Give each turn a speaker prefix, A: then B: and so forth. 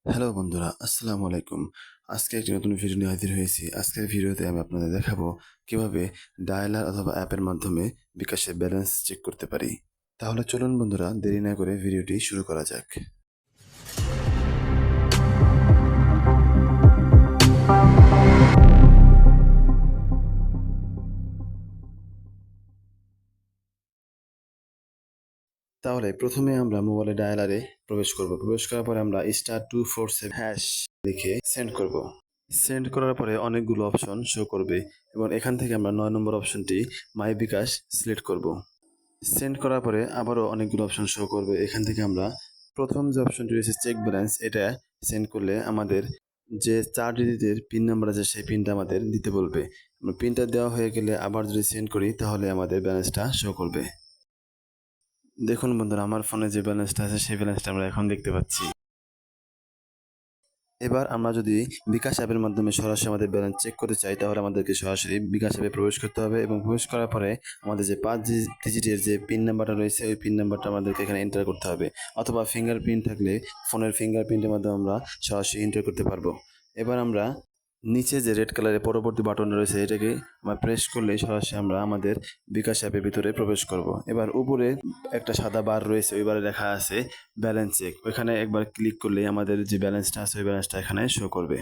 A: Hello বন্ধুরা, আসসালামু আলাইকুম। আজকে একটি নতুন ভিডিও নিয়ে হাজির হয়েছি। আজকের ভিডিওতে আমি আপনাদের দেখাবো কিভাবে ডায়ালার অথবা অ্যাপের মাধ্যমে বিকাশের ব্যালেন্স চেক করতে পারি। তাহলে চলুন বন্ধুরা, দেরি না করে ভিডিওটি শুরু করা যাক। তাহলে প্রথমে আমরা মোবাইলে ডায়ালারে প্রবেশ করব। প্রবেশ করার পরে আমরা *247# লিখে সেন্ড করব। সেন্ড করার পরে অনেকগুলো অপশন শো করবে এবং এখান থেকে আমরা ৯ নম্বর অপশনটি মাই বিকাশ সিলেক্ট করব। সেন্ড করার পরে আবারও অনেকগুলো অপশন শো করবে। এখান থেকে আমরা প্রথম যে অপশনটি রয়েছে চেক ব্যালেন্স, এটা সেন্ড করলে আমাদের যে ৪ ডিজিটের পিন নাম্বার আছে সেই পিনটা আমাদের দিতে বলবে। পিনটা দেওয়া হয়ে গেলে আবার যদি সেন্ড করি তাহলে আমাদের ব্যালেন্সটা শো করবে। দেখুন বন্ধুরা, আমার ফোনে যে ব্যালেন্সটা আছে সেই ব্যালেন্সটা আমরা এখন দেখতে পাচ্ছি। এবার আমরা যদি বিকাশ অ্যাপের মাধ্যমে সরাসরি আমাদের ব্যালেন্স চেক করতে চাই তাহলে আমাদেরকে সরাসরি বিকাশ অ্যাপে প্রবেশ করতে হবে এবং প্রবেশ করার পরে আমাদের যে ৫ ডিজিটের যে পিন নাম্বারটা রয়েছে ওই পিন নাম্বারটা আমাদেরকে এখানে এন্টার করতে হবে, অথবা ফিঙ্গারপ্রিন্ট থাকলে ফোনের ফিঙ্গারপ্রিন্টের মাধ্যমে আমরা সরাসরি এন্টার করতে পারবো। এবার আমরা নিচে যে রেড কালারের পরবর্তী বাটন রয়েছে এটাকে আমরা প্রেস করলেই সরাসরি আমরা আমাদের বিকাশ অ্যাপের ভিতরে প্রবেশ করব। এবার উপরে একটা সাদা বার রয়েছে, ওই বারে লেখা আছে ব্যালেন্স চেক। ওইখানে একবার ক্লিক করলেই আমাদের যে ব্যালেন্সটা আছে ওই ব্যালেন্সটা এখানে শো করবে।